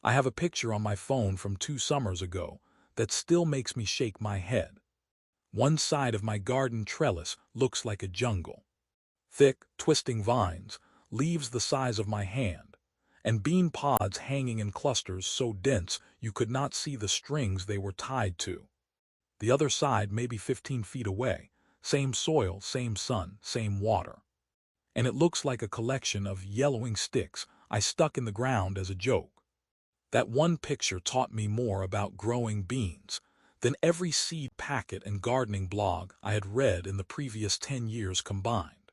I have a picture on my phone from 2 summers ago that still makes me shake my head. One side of my garden trellis looks like a jungle. Thick, twisting vines, leaves the size of my hand, and bean pods hanging in clusters so dense you could not see the strings they were tied to. The other side may be 15 feet away, same soil, same sun, same water. And it looks like a collection of yellowing sticks I stuck in the ground as a joke. That one picture taught me more about growing beans than every seed packet and gardening blog I had read in the previous 10 years combined.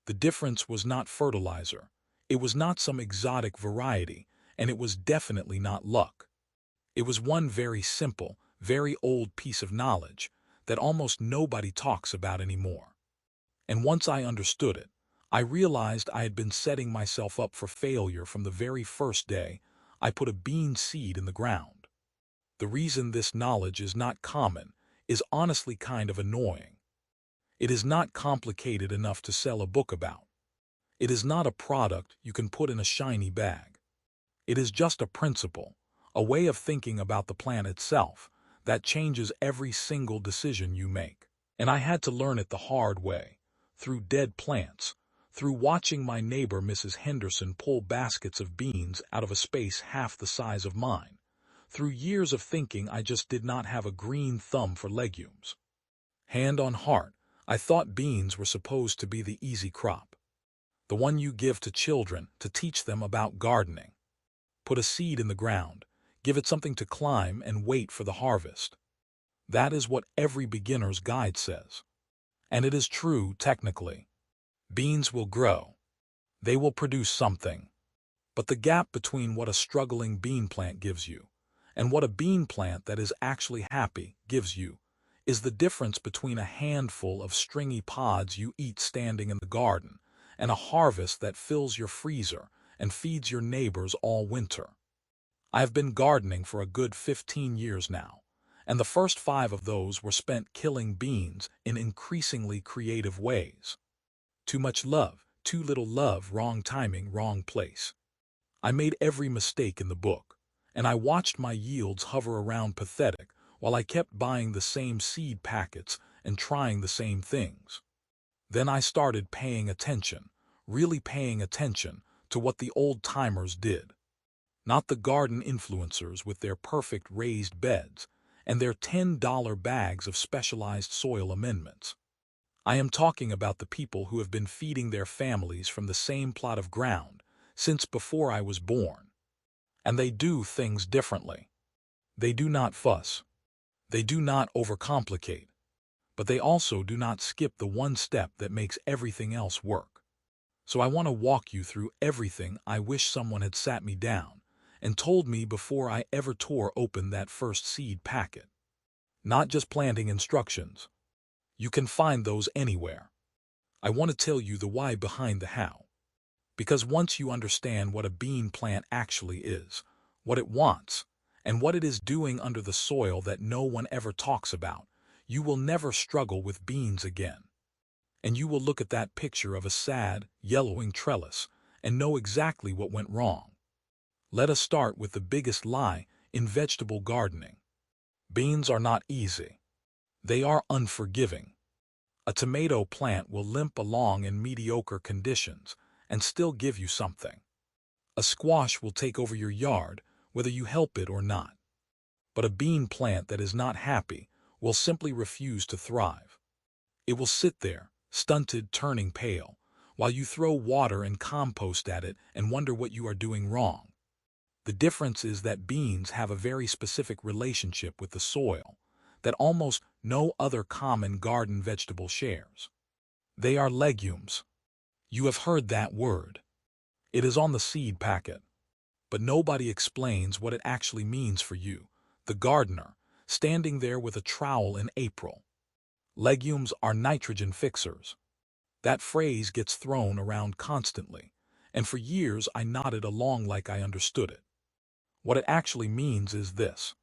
The difference was not fertilizer, it was not some exotic variety, and it was definitely not luck. It was one very simple, very old piece of knowledge that almost nobody talks about anymore. And once I understood it, I realized I had been setting myself up for failure from the very first day I put a bean seed in the ground. The reason this knowledge is not common is honestly kind of annoying. It is not complicated enough to sell a book about. It is not a product you can put in a shiny bag. It is just a principle, a way of thinking about the plant itself that changes every single decision you make. And I had to learn it the hard way, through dead plants, through watching my neighbor Mrs. Henderson pull baskets of beans out of a space half the size of mine, through years of thinking I just did not have a green thumb for legumes. Hand on heart, I thought beans were supposed to be the easy crop, the one you give to children to teach them about gardening. Put a seed in the ground, give it something to climb, and wait for the harvest. That is what every beginner's guide says. And it is true technically. Beans will grow. They will produce something. But the gap between what a struggling bean plant gives you and what a bean plant that is actually happy gives you is the difference between a handful of stringy pods you eat standing in the garden and a harvest that fills your freezer and feeds your neighbors all winter. I have been gardening for a good 15 years now, and the first 5 of those were spent killing beans in increasingly creative ways. Too much love, too little love, wrong timing, wrong place. I made every mistake in the book, and I watched my yields hover around pathetic while I kept buying the same seed packets and trying the same things. Then I started paying attention, really paying attention to what the old-timers did. Not the garden influencers with their perfect raised beds and their $10 bags of specialized soil amendments. I am talking about the people who have been feeding their families from the same plot of ground since before I was born. And they do things differently. They do not fuss. They do not overcomplicate. But they also do not skip the one step that makes everything else work. So I want to walk you through everything I wish someone had sat me down and told me before I ever tore open that first seed packet. Not just planting instructions. You can find those anywhere. I want to tell you the why behind the how. Because once you understand what a bean plant actually is, what it wants, and what it is doing under the soil that no one ever talks about, you will never struggle with beans again. And you will look at that picture of a sad, yellowing trellis and know exactly what went wrong. Let us start with the biggest lie in vegetable gardening. Beans are not easy. They are unforgiving. A tomato plant will limp along in mediocre conditions and still give you something. A squash will take over your yard, whether you help it or not. But a bean plant that is not happy will simply refuse to thrive. It will sit there, stunted, turning pale, while you throw water and compost at it and wonder what you are doing wrong. The difference is that beans have a very specific relationship with the soil that almost no other common garden vegetable shares. They are legumes. You have heard that word. It is on the seed packet. But nobody explains what it actually means for you, the gardener, standing there with a trowel in April. Legumes are nitrogen fixers. That phrase gets thrown around constantly, and for years I nodded along like I understood it. What it actually means is this.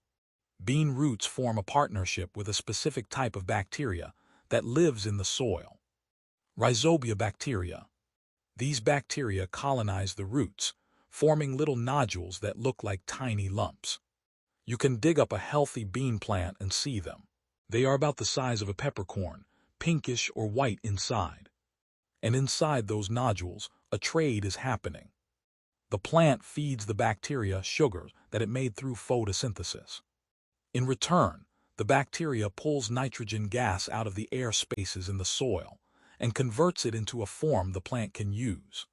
Bean roots form a partnership with a specific type of bacteria that lives in the soil. Rhizobia bacteria. These bacteria colonize the roots, forming little nodules that look like tiny lumps. You can dig up a healthy bean plant and see them. They are about the size of a peppercorn, pinkish or white inside. And inside those nodules, a trade is happening. The plant feeds the bacteria sugar that it made through photosynthesis. In return, the bacteria pulls nitrogen gas out of the air spaces in the soil and converts it into a form the plant can use.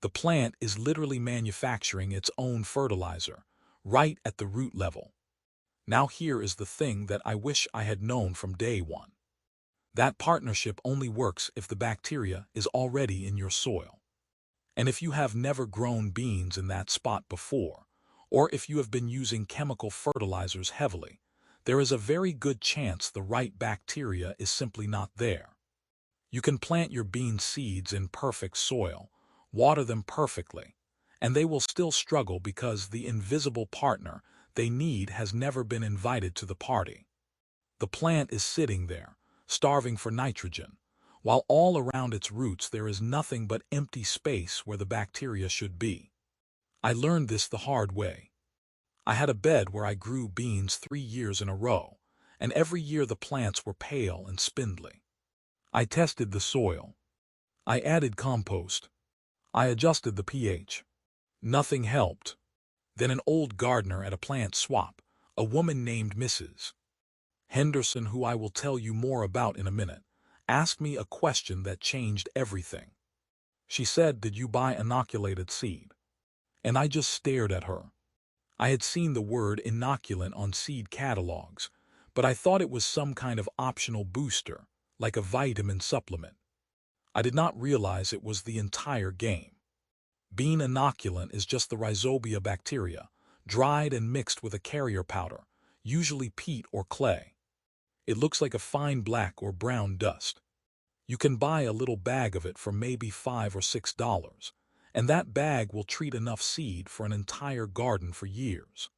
The plant is literally manufacturing its own fertilizer, right at the root level. Now here is the thing that I wish I had known from day one. That partnership only works if the bacteria is already in your soil. And if you have never grown beans in that spot before, or if you have been using chemical fertilizers heavily, there is a very good chance the right bacteria is simply not there. You can plant your bean seeds in perfect soil, water them perfectly, and they will still struggle because the invisible partner they need has never been invited to the party. The plant is sitting there, starving for nitrogen, while all around its roots there is nothing but empty space where the bacteria should be. I learned this the hard way. I had a bed where I grew beans 3 years in a row, and every year the plants were pale and spindly. I tested the soil. I added compost. I adjusted the pH. Nothing helped. Then an old gardener at a plant swap, a woman named Mrs. Henderson, who I will tell you more about in a minute, asked me a question that changed everything. She said, "Did you buy inoculated seed?" And I just stared at her. I had seen the word inoculant on seed catalogs, but I thought it was some kind of optional booster, like a vitamin supplement. I did not realize it was the entire game. Bean inoculant is just the rhizobia bacteria, dried and mixed with a carrier powder, usually peat or clay. It looks like a fine black or brown dust. You can buy a little bag of it for maybe $5 or $6, and that bag will treat enough seed for an entire garden for years.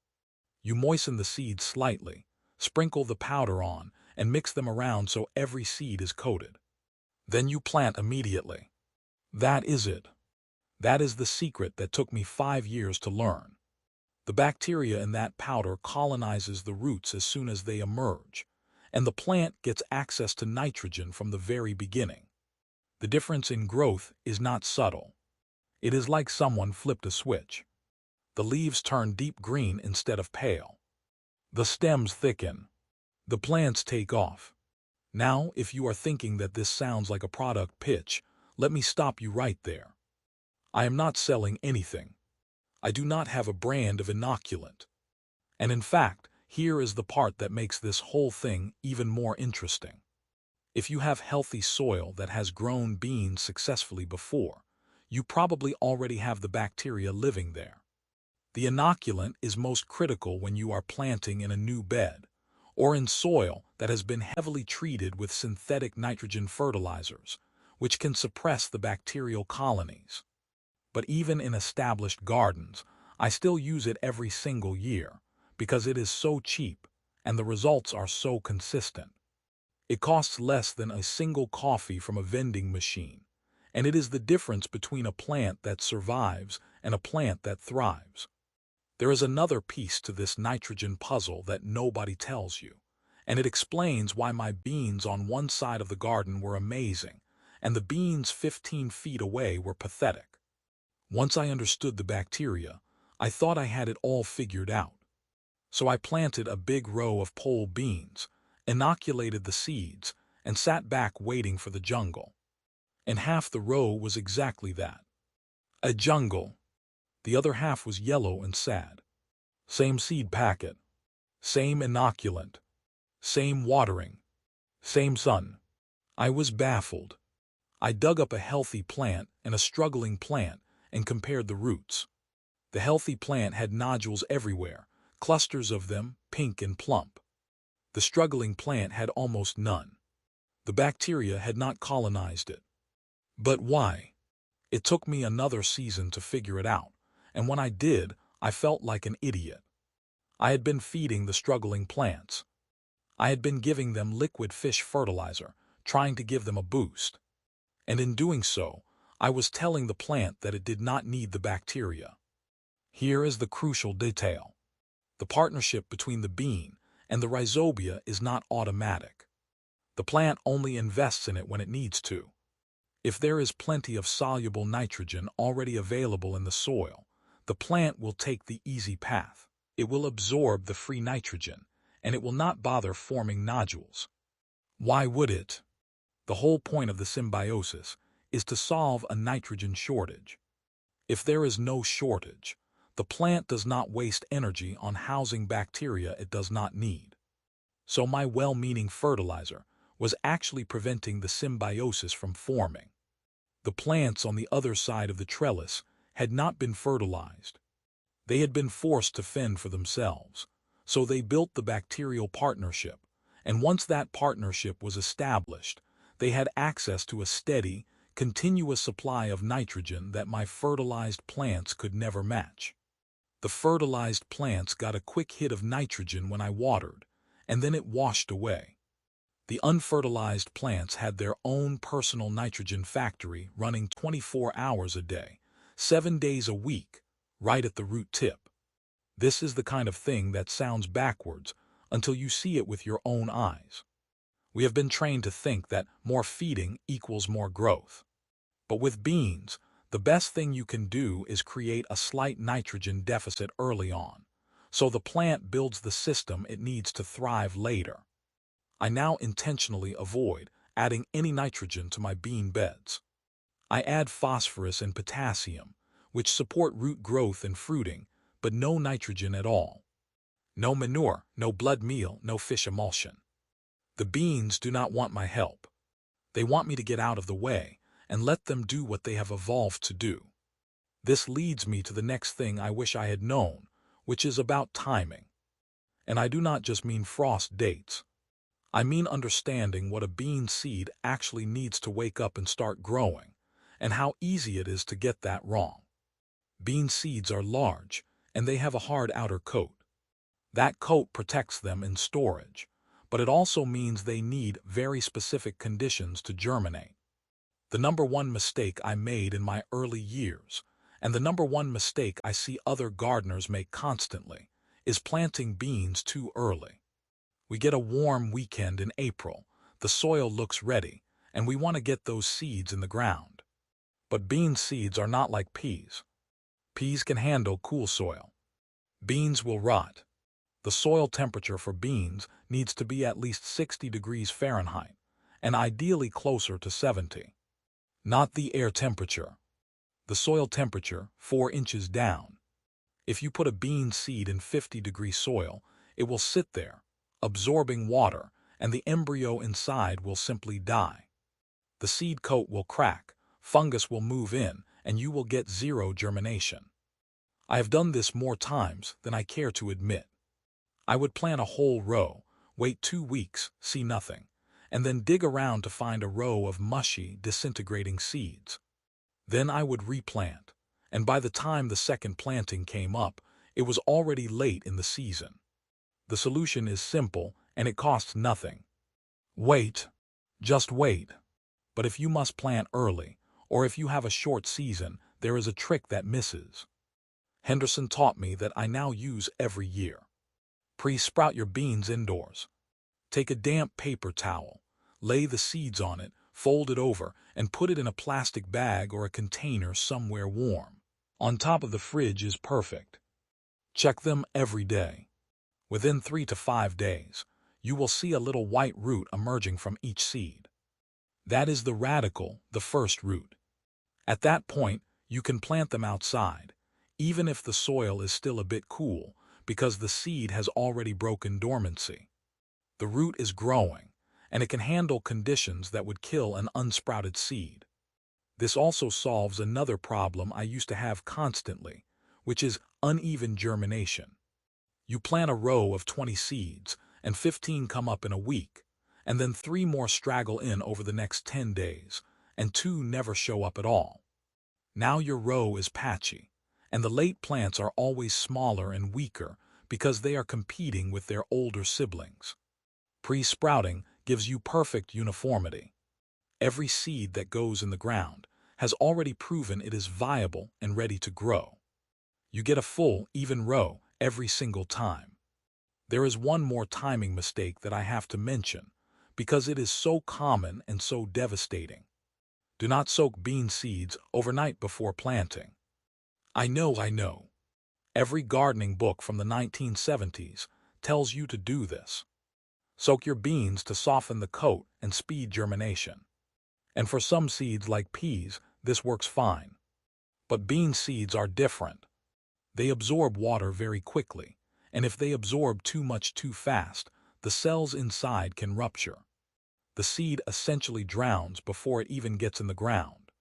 You moisten the seeds slightly, sprinkle the powder on, and mix them around so every seed is coated. Then you plant immediately. That is it. That is the secret that took me 5 years to learn. The bacteria in that powder colonizes the roots as soon as they emerge, and the plant gets access to nitrogen from the very beginning. The difference in growth is not subtle. It is like someone flipped a switch. The leaves turn deep green instead of pale. The stems thicken. The plants take off. Now, if you are thinking that this sounds like a product pitch, let me stop you right there. I am not selling anything. I do not have a brand of inoculant. And in fact, here is the part that makes this whole thing even more interesting. If you have healthy soil that has grown beans successfully before, you probably already have the bacteria living there. The inoculant is most critical when you are planting in a new bed, or in soil that has been heavily treated with synthetic nitrogen fertilizers, which can suppress the bacterial colonies. But even in established gardens, I still use it every single year, because it is so cheap, and the results are so consistent. It costs less than a single coffee from a vending machine, and it is the difference between a plant that survives and a plant that thrives. There is another piece to this nitrogen puzzle that nobody tells you, and it explains why my beans on one side of the garden were amazing, and the beans 15 feet away were pathetic. Once I understood the bacteria, I thought I had it all figured out. So I planted a big row of pole beans, inoculated the seeds, and sat back waiting for the jungle. And half the row was exactly that. A jungle. The other half was yellow and sad. Same seed packet. Same inoculant. Same watering. Same sun. I was baffled. I dug up a healthy plant and a struggling plant and compared the roots. The healthy plant had nodules everywhere, clusters of them, pink and plump. The struggling plant had almost none. The bacteria had not colonized it. But why? It took me another season to figure it out, and when I did, I felt like an idiot. I had been feeding the struggling plants. I had been giving them liquid fish fertilizer, trying to give them a boost. And in doing so, I was telling the plant that it did not need the bacteria. Here is the crucial detail. The partnership between the bean and the rhizobia is not automatic. The plant only invests in it when it needs to. If there is plenty of soluble nitrogen already available in the soil, the plant will take the easy path. It will absorb the free nitrogen, and it will not bother forming nodules. Why would it? The whole point of the symbiosis is to solve a nitrogen shortage. If there is no shortage, the plant does not waste energy on housing bacteria it does not need. So my well-meaning fertilizer was actually preventing the symbiosis from forming. The plants on the other side of the trellis had not been fertilized. They had been forced to fend for themselves, so they built the bacterial partnership, and once that partnership was established, they had access to a steady, continuous supply of nitrogen that my fertilized plants could never match. The fertilized plants got a quick hit of nitrogen when I watered, and then it washed away. The unfertilized plants had their own personal nitrogen factory running 24 hours a day, 7 days a week, right at the root tip. This is the kind of thing that sounds backwards until you see it with your own eyes. We have been trained to think that more feeding equals more growth. But with beans, the best thing you can do is create a slight nitrogen deficit early on, so the plant builds the system it needs to thrive later. I now intentionally avoid adding any nitrogen to my bean beds. I add phosphorus and potassium, which support root growth and fruiting, but no nitrogen at all. No manure, no blood meal, no fish emulsion. The beans do not want my help. They want me to get out of the way and let them do what they have evolved to do. This leads me to the next thing I wish I had known, which is about timing. And I do not just mean frost dates. I mean understanding what a bean seed actually needs to wake up and start growing, and how easy it is to get that wrong. Bean seeds are large, and they have a hard outer coat. That coat protects them in storage, but it also means they need very specific conditions to germinate. The number one mistake I made in my early years, and the number one mistake I see other gardeners make constantly, is planting beans too early. We get a warm weekend in April, the soil looks ready, and we want to get those seeds in the ground. But bean seeds are not like peas. Peas can handle cool soil. Beans will rot. The soil temperature for beans needs to be at least 60 degrees Fahrenheit, and ideally closer to 70. Not the air temperature. The soil temperature, 4 inches down. If you put a bean seed in 50-degree soil, it will sit there, absorbing water, and the embryo inside will simply die. The seed coat will crack, fungus will move in, and you will get zero germination. I have done this more times than I care to admit. I would plant a whole row, wait 2 weeks, see nothing, and then dig around to find a row of mushy, disintegrating seeds. Then I would replant, and by the time the second planting came up, it was already late in the season. The solution is simple, and it costs nothing. Wait. Just wait. But if you must plant early, or if you have a short season, there is a trick that misses. Henderson taught me that I now use every year. Pre-sprout your beans indoors. Take a damp paper towel, lay the seeds on it, fold it over, and put it in a plastic bag or a container somewhere warm. On top of the fridge is perfect. Check them every day. Within 3 to 5 days, you will see a little white root emerging from each seed. That is the radicle, the first root. At that point, you can plant them outside, even if the soil is still a bit cool, because the seed has already broken dormancy. The root is growing, and it can handle conditions that would kill an unsprouted seed. This also solves another problem I used to have constantly, which is uneven germination. You plant a row of 20 seeds, and 15 come up in a week, and then 3 more straggle in over the next 10 days, and 2 never show up at all. Now your row is patchy, and the late plants are always smaller and weaker because they are competing with their older siblings. Pre-sprouting gives you perfect uniformity. Every seed that goes in the ground has already proven it is viable and ready to grow. You get a full, even row every single time. There is one more timing mistake that I have to mention, because it is so common and so devastating. Do not soak bean seeds overnight before planting. I know. Every gardening book from the 1970s tells you to do this. Soak your beans to soften the coat and speed germination. And for some seeds like peas, this works fine. But bean seeds are different. They absorb water very quickly, and if they absorb too much too fast, the cells inside can rupture. The seed essentially drowns before it even gets in the ground.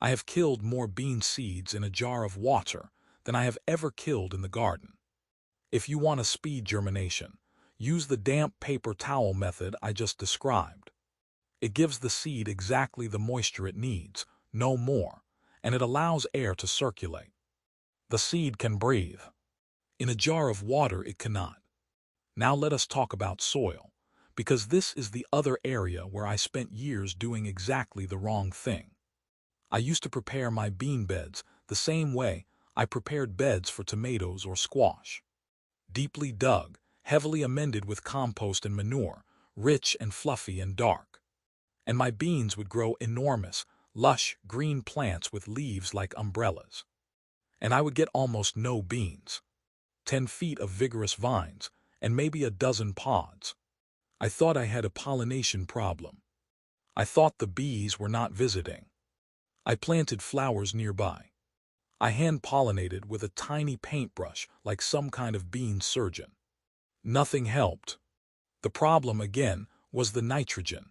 I have killed more bean seeds in a jar of water than I have ever killed in the garden. If you want to speed germination, use the damp paper towel method I just described. It gives the seed exactly the moisture it needs, no more, and it allows air to circulate. The seed can breathe. In a jar of water it cannot. Now let us talk about soil, because this is the other area where I spent years doing exactly the wrong thing. I used to prepare my bean beds the same way I prepared beds for tomatoes or squash. Deeply dug, heavily amended with compost and manure, rich and fluffy and dark. And my beans would grow enormous, lush, green plants with leaves like umbrellas. And I would get almost no beans. 10 feet of vigorous vines, and maybe a dozen pods. I thought I had a pollination problem. I thought the bees were not visiting. I planted flowers nearby. I hand-pollinated with a tiny paintbrush like some kind of bean surgeon. Nothing helped. The problem again was the nitrogen.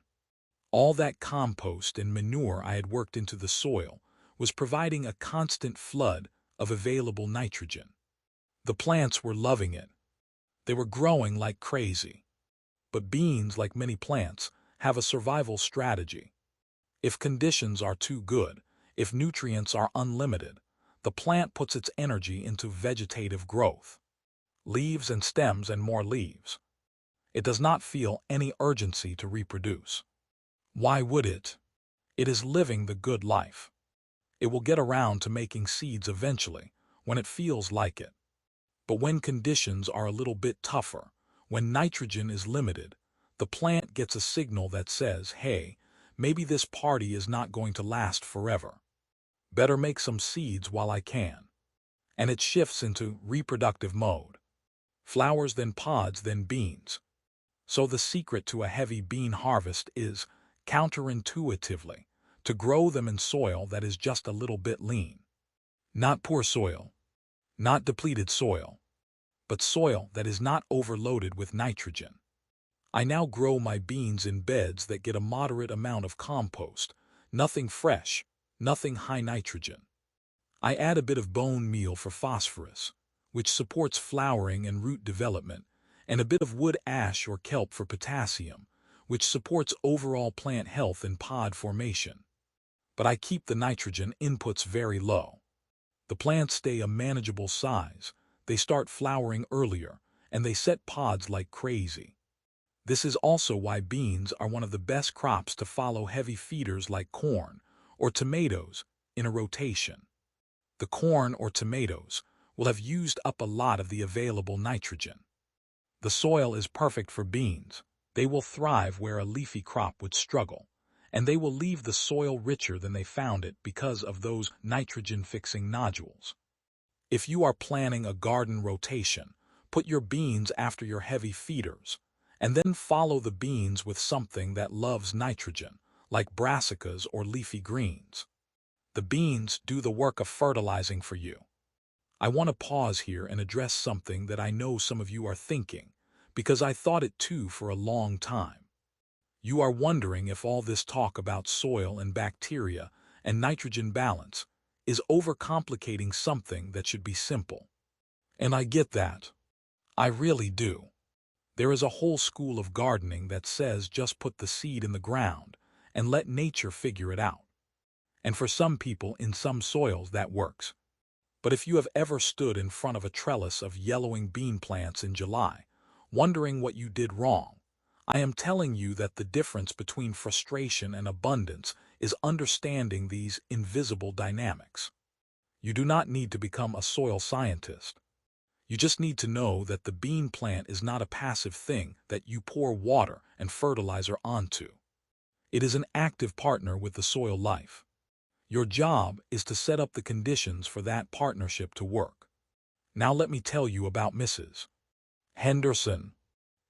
All that compost and manure I had worked into the soil was providing a constant flood of available nitrogen. The plants were loving it. They were growing like crazy. But beans, like many plants, have a survival strategy. If conditions are too good, if nutrients are unlimited, the plant puts its energy into vegetative growth. Leaves and stems and more leaves. It does not feel any urgency to reproduce. Why would it? It is living the good life. It will get around to making seeds eventually, when it feels like it. But when conditions are a little bit tougher, when nitrogen is limited, the plant gets a signal that says, hey, maybe this party is not going to last forever. Better make some seeds while I can. And it shifts into reproductive mode. Flowers, then pods, then beans. So the secret to a heavy bean harvest is, counterintuitively, to grow them in soil that is just a little bit lean. Not poor soil, not depleted soil, but soil that is not overloaded with nitrogen. I now grow my beans in beds that get a moderate amount of compost, nothing fresh, nothing high nitrogen. I add a bit of bone meal for phosphorus, which supports flowering and root development, and a bit of wood ash or kelp for potassium, which supports overall plant health and pod formation. But I keep the nitrogen inputs very low. The plants stay a manageable size, they start flowering earlier, and they set pods like crazy. This is also why beans are one of the best crops to follow heavy feeders like corn or tomatoes in a rotation. The corn or tomatoes will have used up a lot of the available nitrogen. The soil is perfect for beans. They will thrive where a leafy crop would struggle, and they will leave the soil richer than they found it because of those nitrogen-fixing nodules. If you are planning a garden rotation, put your beans after your heavy feeders, and then follow the beans with something that loves nitrogen, like brassicas or leafy greens. The beans do the work of fertilizing for you. I want to pause here and address something that I know some of you are thinking, because I thought it too for a long time. You are wondering if all this talk about soil and bacteria and nitrogen balance is overcomplicating something that should be simple. And I get that. I really do. There is a whole school of gardening that says just put the seed in the ground and let nature figure it out. And for some people in some soils that works. But if you have ever stood in front of a trellis of yellowing bean plants in July, wondering what you did wrong, I am telling you that the difference between frustration and abundance is understanding these invisible dynamics. You do not need to become a soil scientist. You just need to know that the bean plant is not a passive thing that you pour water and fertilizer onto. It is an active partner with the soil life. Your job is to set up the conditions for that partnership to work. Now let me tell you about Mrs. Henderson.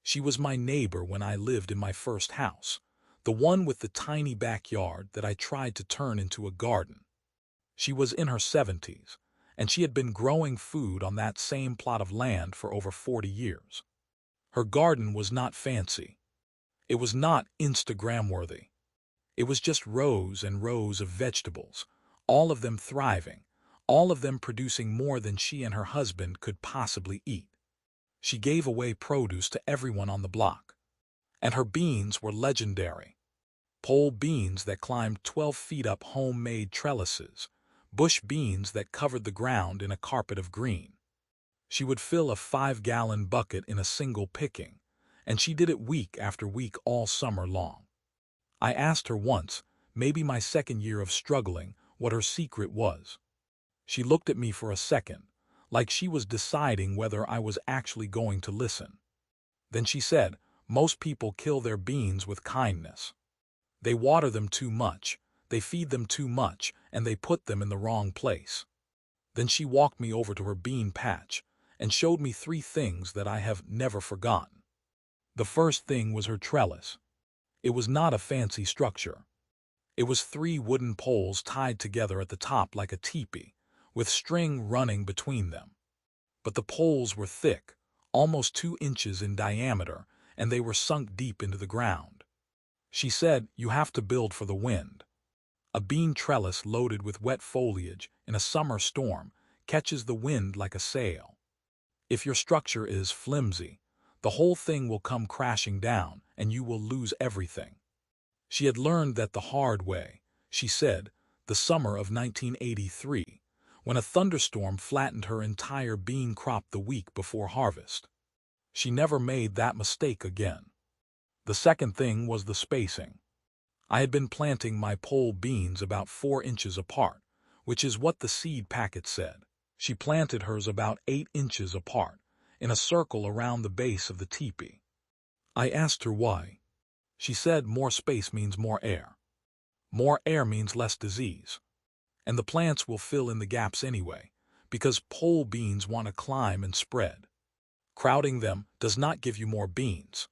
She was my neighbor when I lived in my first house, the one with the tiny backyard that I tried to turn into a garden. She was in her 70s, and she had been growing food on that same plot of land for over 40 years. Her garden was not fancy. It was not Instagram-worthy. It was just rows and rows of vegetables, all of them thriving, all of them producing more than she and her husband could possibly eat. She gave away produce to everyone on the block. And her beans were legendary. Pole beans that climbed 12 feet up homemade trellises, bush beans that covered the ground in a carpet of green. She would fill a 5-gallon bucket in a single picking, and she did it week after week all summer long. I asked her once, maybe my second year of struggling, what her secret was. She looked at me for a second, like she was deciding whether I was actually going to listen. Then she said, most people kill their beans with kindness. They water them too much, they feed them too much, and they put them in the wrong place. Then she walked me over to her bean patch and showed me 3 things that I have never forgotten. The first thing was her trellis. It was not a fancy structure. It was 3 wooden poles tied together at the top like a teepee, with string running between them. But the poles were thick, almost 2 inches in diameter, and they were sunk deep into the ground. She said, you have to build for the wind. A bean trellis loaded with wet foliage in a summer storm catches the wind like a sail. If your structure is flimsy, the whole thing will come crashing down and you will lose everything. She had learned that the hard way, she said, the summer of 1983, when a thunderstorm flattened her entire bean crop the week before harvest. She never made that mistake again. The second thing was the spacing. I had been planting my pole beans about 4 inches apart, which is what the seed packet said. She planted hers about 8 inches apart, in a circle around the base of the teepee. I asked her why. She said more space means more air. More air means less disease. And the plants will fill in the gaps anyway, because pole beans want to climb and spread. Crowding them does not give you more beans.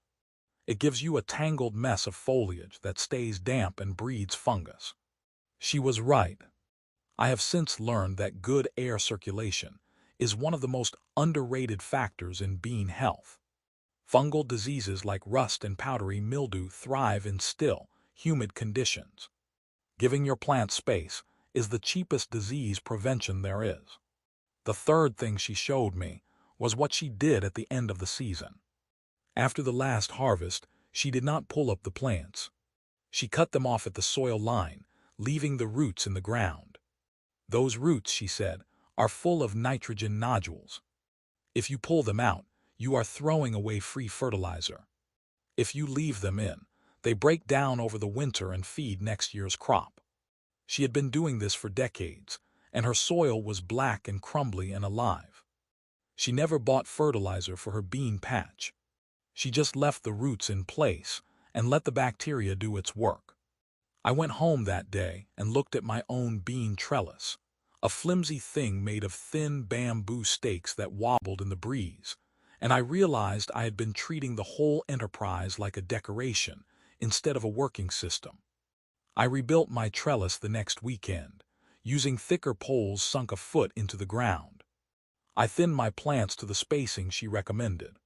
It gives you a tangled mess of foliage that stays damp and breeds fungus. She was right. I have since learned that good air circulation is one of the most underrated factors in bean health. Fungal diseases like rust and powdery mildew thrive in still, humid conditions. Giving your plant space is the cheapest disease prevention there is. The third thing she showed me was what she did at the end of the season. After the last harvest, she did not pull up the plants. She cut them off at the soil line, leaving the roots in the ground. Those roots, she said, are full of nitrogen nodules. If you pull them out, you are throwing away free fertilizer. If you leave them in, they break down over the winter and feed next year's crop. She had been doing this for decades, and her soil was black and crumbly and alive. She never bought fertilizer for her bean patch. She just left the roots in place and let the bacteria do its work. I went home that day and looked at my own bean trellis, a flimsy thing made of thin bamboo stakes that wobbled in the breeze, and I realized I had been treating the whole enterprise like a decoration instead of a working system. I rebuilt my trellis the next weekend, using thicker poles sunk a foot into the ground. I thinned my plants to the spacing she recommended.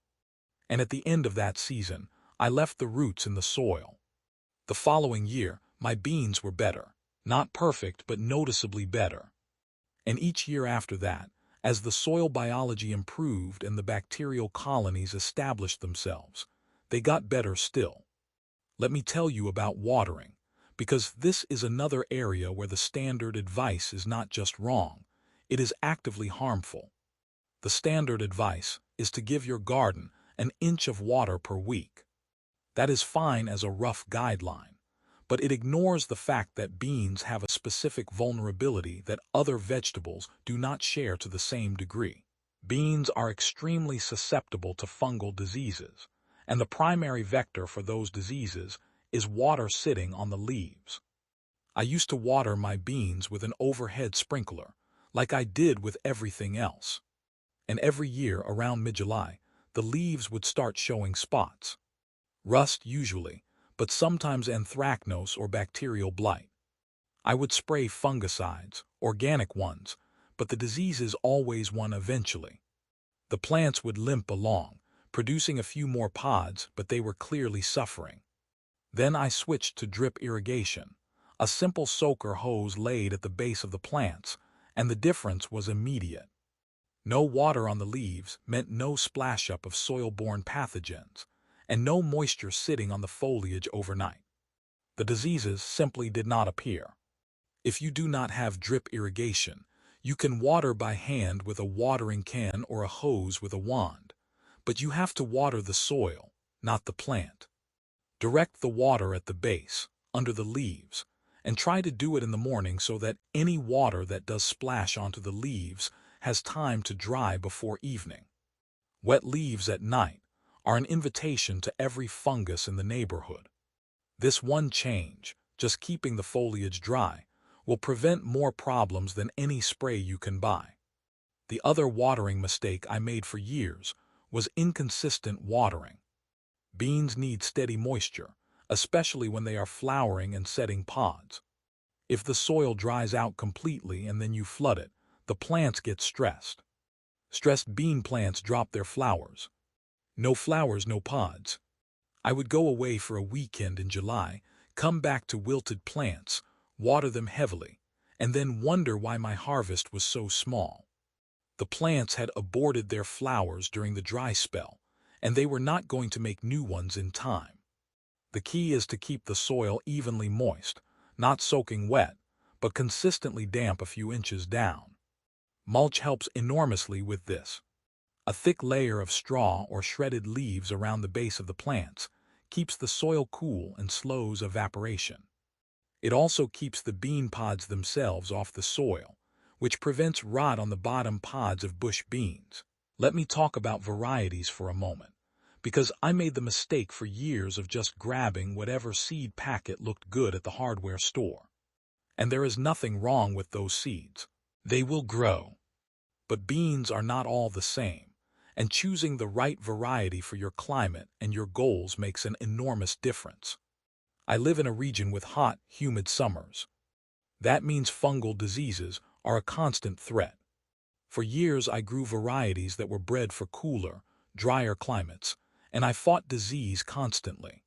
And at the end of that season, I left the roots in the soil. The following year, my beans were better. Not perfect, but noticeably better. And each year after that, as the soil biology improved and the bacterial colonies established themselves, they got better still. Let me tell you about watering, because this is another area where the standard advice is not just wrong, it is actively harmful. The standard advice is to give your garden an inch of water per week. That is fine as a rough guideline, but it ignores the fact that beans have a specific vulnerability that other vegetables do not share to the same degree. Beans are extremely susceptible to fungal diseases, and the primary vector for those diseases is water sitting on the leaves. I used to water my beans with an overhead sprinkler, like I did with everything else. And every year around mid-July, the leaves would start showing spots. Rust usually, but sometimes anthracnose or bacterial blight. I would spray fungicides, organic ones, but the diseases always won eventually. The plants would limp along, producing a few more pods, but they were clearly suffering. Then I switched to drip irrigation, a simple soaker hose laid at the base of the plants, and the difference was immediate. No water on the leaves meant no splash-up of soil-borne pathogens, and no moisture sitting on the foliage overnight. The diseases simply did not appear. If you do not have drip irrigation, you can water by hand with a watering can or a hose with a wand, but you have to water the soil, not the plant. Direct the water at the base, under the leaves, and try to do it in the morning so that any water that does splash onto the leaves has time to dry before evening. Wet leaves at night are an invitation to every fungus in the neighborhood. This one change, just keeping the foliage dry, will prevent more problems than any spray you can buy. The other watering mistake I made for years was inconsistent watering. Beans need steady moisture, especially when they are flowering and setting pods. If the soil dries out completely and then you flood it, the plants get stressed. Stressed bean plants drop their flowers. No flowers, no pods. I would go away for a weekend in July, come back to wilted plants, water them heavily, and then wonder why my harvest was so small. The plants had aborted their flowers during the dry spell, and they were not going to make new ones in time. The key is to keep the soil evenly moist, not soaking wet, but consistently damp a few inches down. Mulch helps enormously with this. A thick layer of straw or shredded leaves around the base of the plants keeps the soil cool and slows evaporation. It also keeps the bean pods themselves off the soil, which prevents rot on the bottom pods of bush beans. Let me talk about varieties for a moment, because I made the mistake for years of just grabbing whatever seed packet looked good at the hardware store. And there is nothing wrong with those seeds. They will grow. But beans are not all the same, and choosing the right variety for your climate and your goals makes an enormous difference. I live in a region with hot, humid summers. That means fungal diseases are a constant threat. For years I grew varieties that were bred for cooler, drier climates, and I fought disease constantly.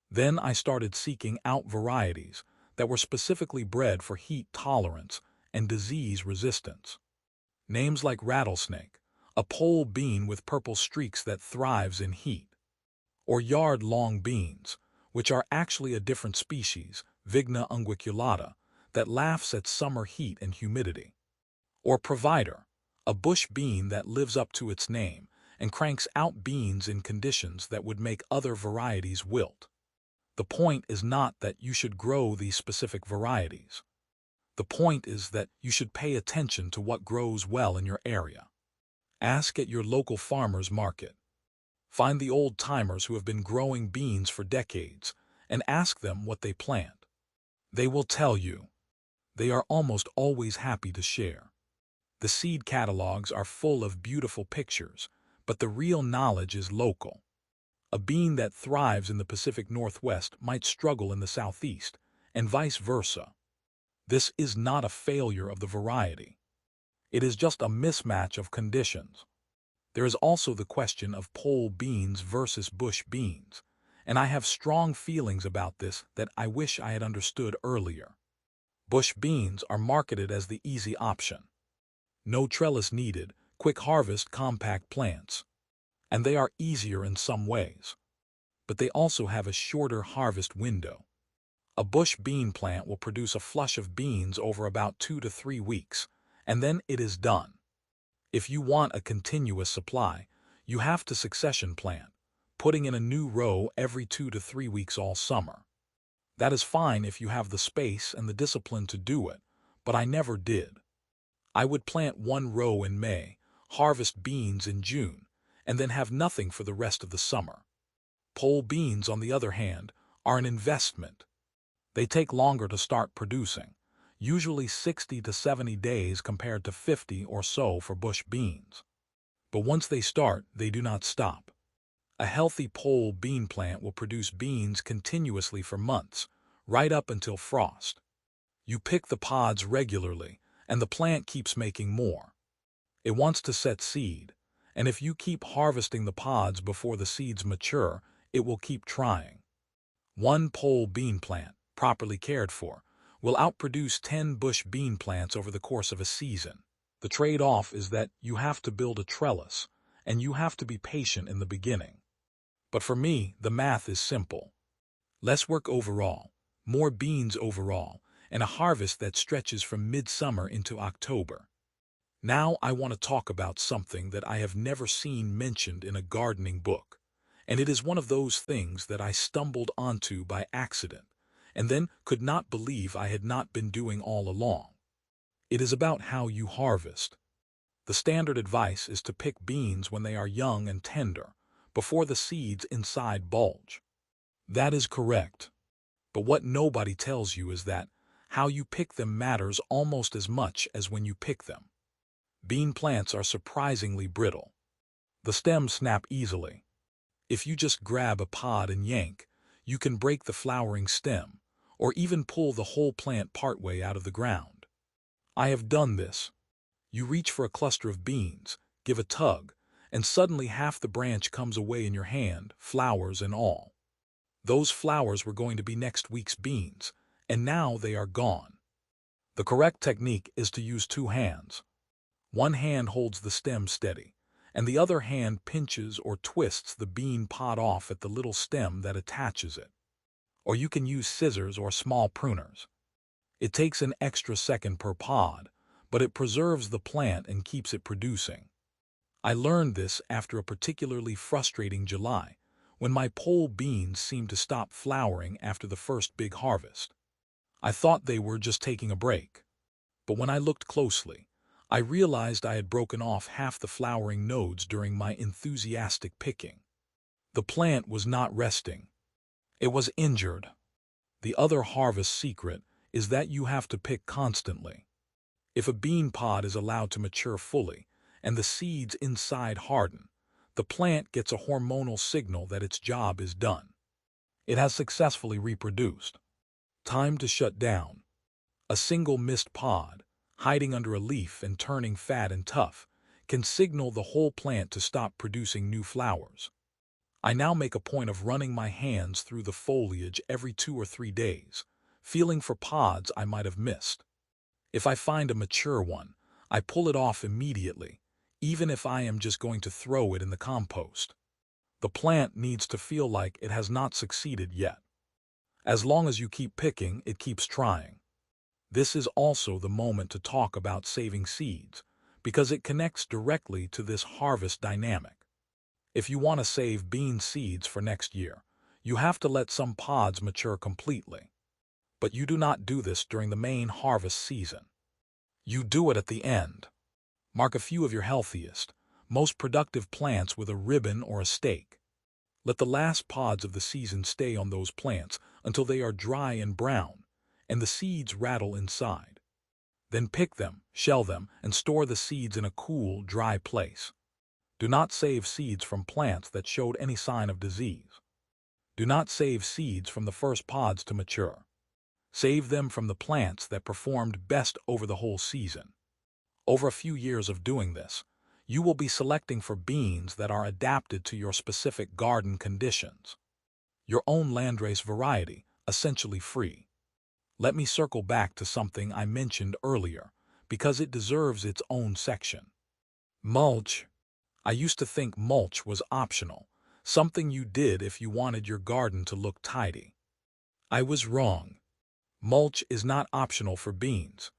Then I started seeking out varieties that were specifically bred for heat tolerance and disease resistance. Names like rattlesnake, a pole bean with purple streaks that thrives in heat, or yard-long beans, which are actually a different species, Vigna unguiculata, that laughs at summer heat and humidity, or provider, a bush bean that lives up to its name and cranks out beans in conditions that would make other varieties wilt. The point is not that you should grow these specific varieties. The point is that you should pay attention to what grows well in your area. Ask at your local farmer's market. Find the old-timers who have been growing beans for decades and ask them what they plant. They will tell you. They are almost always happy to share. The seed catalogs are full of beautiful pictures, but the real knowledge is local. A bean that thrives in the Pacific Northwest might struggle in the Southeast, and vice versa. This is not a failure of the variety. It is just a mismatch of conditions. There is also the question of pole beans versus bush beans, and I have strong feelings about this that I wish I had understood earlier. Bush beans are marketed as the easy option. No trellis needed, quick harvest compact plants. And they are easier in some ways. But they also have a shorter harvest window. A bush bean plant will produce a flush of beans over about 2 to 3 weeks, and then it is done. If you want a continuous supply, you have to succession plant, putting in a new row every 2 to 3 weeks all summer. That is fine if you have the space and the discipline to do it, but I never did. I would plant one row in May, harvest beans in June, and then have nothing for the rest of the summer. Pole beans, on the other hand, are an investment. They take longer to start producing, usually 60 to 70 days compared to 50 or so for bush beans. But once they start, they do not stop. A healthy pole bean plant will produce beans continuously for months, right up until frost. You pick the pods regularly, and the plant keeps making more. It wants to set seed, and if you keep harvesting the pods before the seeds mature, it will keep trying. One pole bean plant, properly cared for, will outproduce 10 bush bean plants over the course of a season. The trade-off is that you have to build a trellis, and you have to be patient in the beginning. But for me, the math is simple. Less work overall, more beans overall, and a harvest that stretches from midsummer into October. Now I want to talk about something that I have never seen mentioned in a gardening book, and it is one of those things that I stumbled onto by accident, and then could not believe I had not been doing all along. It is about how you harvest. The standard advice is to pick beans when they are young and tender, before the seeds inside bulge. That is correct. But what nobody tells you is that how you pick them matters almost as much as when you pick them. Bean plants are surprisingly brittle. The stems snap easily. If you just grab a pod and yank, you can break the flowering stem, or even pull the whole plant partway out of the ground. I have done this. You reach for a cluster of beans, give a tug, and suddenly half the branch comes away in your hand, flowers and all. Those flowers were going to be next week's beans, and now they are gone. The correct technique is to use two hands. One hand holds the stem steady, and the other hand pinches or twists the bean pod off at the little stem that attaches it. Or you can use scissors or small pruners. It takes an extra second per pod, but it preserves the plant and keeps it producing. I learned this after a particularly frustrating July, when my pole beans seemed to stop flowering after the first big harvest. I thought they were just taking a break. But when I looked closely, I realized I had broken off half the flowering nodes during my enthusiastic picking. The plant was not resting. It was injured. The other harvest secret is that you have to pick constantly. If a bean pod is allowed to mature fully, and the seeds inside harden, the plant gets a hormonal signal that its job is done. It has successfully reproduced. Time to shut down. A single missed pod, hiding under a leaf and turning fat and tough, can signal the whole plant to stop producing new flowers. I now make a point of running my hands through the foliage every 2 or 3 days, feeling for pods I might have missed. If I find a mature one, I pull it off immediately, even if I am just going to throw it in the compost. The plant needs to feel like it has not succeeded yet. As long as you keep picking, it keeps trying. This is also the moment to talk about saving seeds, because it connects directly to this harvest dynamic. If you want to save bean seeds for next year, you have to let some pods mature completely. But you do not do this during the main harvest season. You do it at the end. Mark a few of your healthiest, most productive plants with a ribbon or a stake. Let the last pods of the season stay on those plants until they are dry and brown, and the seeds rattle inside. Then pick them, shell them, and store the seeds in a cool, dry place. Do not save seeds from plants that showed any sign of disease. Do not save seeds from the first pods to mature. Save them from the plants that performed best over the whole season. Over a few years of doing this, you will be selecting for beans that are adapted to your specific garden conditions. Your own landrace variety, essentially free. Let me circle back to something I mentioned earlier, because it deserves its own section. Mulch. I used to think mulch was optional, something you did if you wanted your garden to look tidy. I was wrong. Mulch is not optional for beans.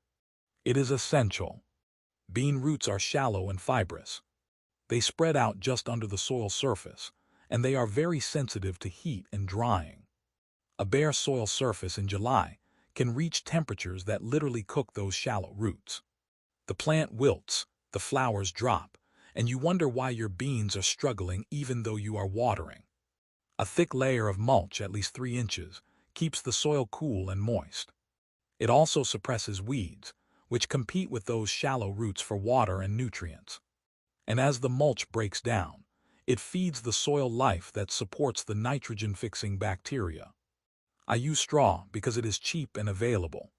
It is essential. Bean roots are shallow and fibrous. They spread out just under the soil surface, and they are very sensitive to heat and drying. A bare soil surface in July can reach temperatures that literally cook those shallow roots. The plant wilts, the flowers drop, and you wonder why your beans are struggling even though you are watering. A thick layer of mulch, at least 3 inches, keeps the soil cool and moist. It also suppresses weeds, which compete with those shallow roots for water and nutrients. And as the mulch breaks down, it feeds the soil life that supports the nitrogen-fixing bacteria. I use straw because it is cheap and available,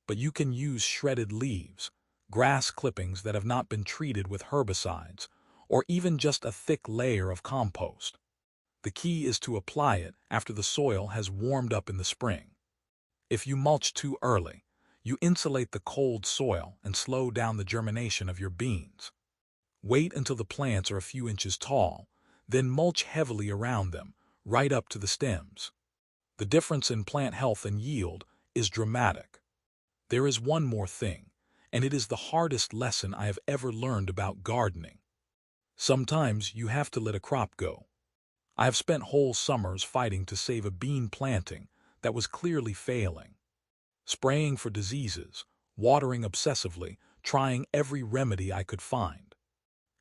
but you can use shredded leaves, grass clippings that have not been treated with herbicides, or even just a thick layer of compost. The key is to apply it after the soil has warmed up in the spring. If you mulch too early, you insulate the cold soil and slow down the germination of your beans. Wait until the plants are a few inches tall, then mulch heavily around them, right up to the stems. The difference in plant health and yield is dramatic. There is one more thing, and it is the hardest lesson I have ever learned about gardening. Sometimes you have to let a crop go. I have spent whole summers fighting to save a bean planting that was clearly failing. Spraying for diseases, watering obsessively, trying every remedy I could find.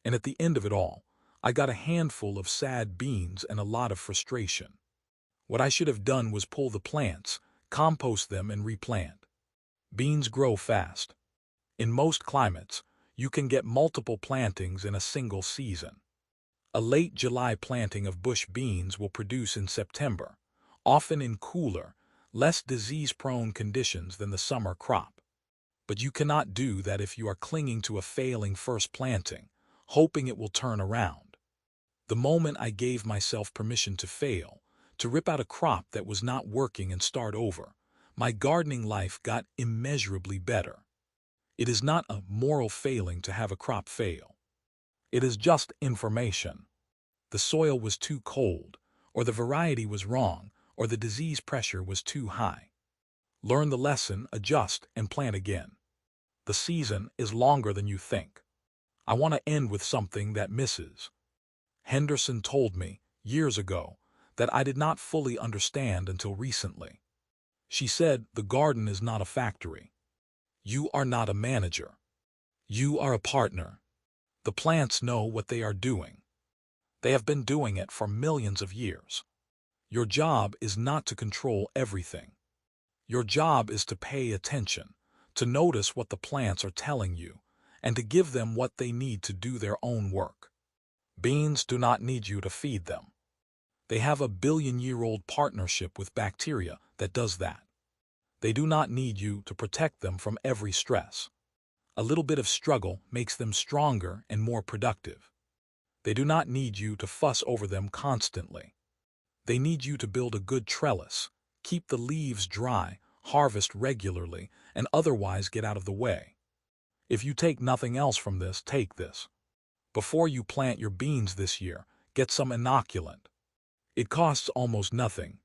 And at the end of it all, I got a handful of sad beans and a lot of frustration. What I should have done was pull the plants, compost them, and replant. Beans grow fast. In most climates, you can get multiple plantings in a single season. A late July planting of bush beans will produce in September, often in cooler, less disease-prone conditions than the summer crop. But you cannot do that if you are clinging to a failing first planting, hoping it will turn around. The moment I gave myself permission to fail, to rip out a crop that was not working and start over, my gardening life got immeasurably better. It is not a moral failing to have a crop fail. It is just information. The soil was too cold, or the variety was wrong, or the disease pressure was too high. Learn the lesson, adjust, and plant again. The season is longer than you think. I want to end with something that Mrs. Henderson told me years ago that I did not fully understand until recently. She said, "The garden is not a factory. You are not a manager. You are a partner. The plants know what they are doing. They have been doing it for millions of years. Your job is not to control everything. Your job is to pay attention, to notice what the plants are telling you, and to give them what they need to do their own work. Beans do not need you to feed them. They have a billion-year-old partnership with bacteria that does that. They do not need you to protect them from every stress. A little bit of struggle makes them stronger and more productive. They do not need you to fuss over them constantly. They need you to build a good trellis, keep the leaves dry, harvest regularly, and otherwise get out of the way. If you take nothing else from this, take this. Before you plant your beans this year, get some inoculant. It costs almost nothing.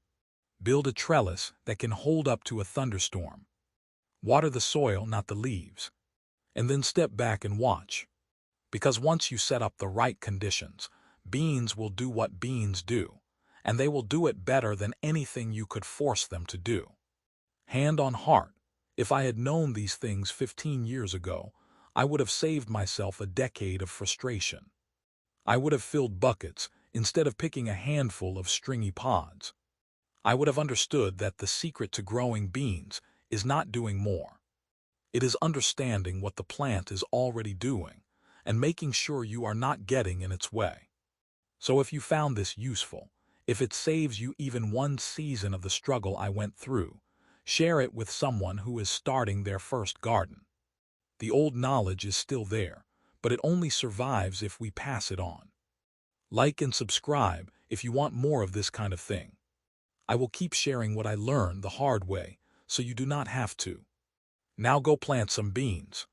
Build a trellis that can hold up to a thunderstorm. Water the soil, not the leaves. And then step back and watch. Because once you set up the right conditions, beans will do what beans do, and they will do it better than anything you could force them to do. Hand on heart, if I had known these things 15 years ago, I would have saved myself a decade of frustration. I would have filled buckets instead of picking a handful of stringy pods. I would have understood that the secret to growing beans is not doing more. It is understanding what the plant is already doing and making sure you are not getting in its way. So if you found this useful, if it saves you even one season of the struggle I went through, share it with someone who is starting their first garden. The old knowledge is still there, but it only survives if we pass it on. Like and subscribe if you want more of this kind of thing. I will keep sharing what I learned the hard way, so you do not have to. Now go plant some beans.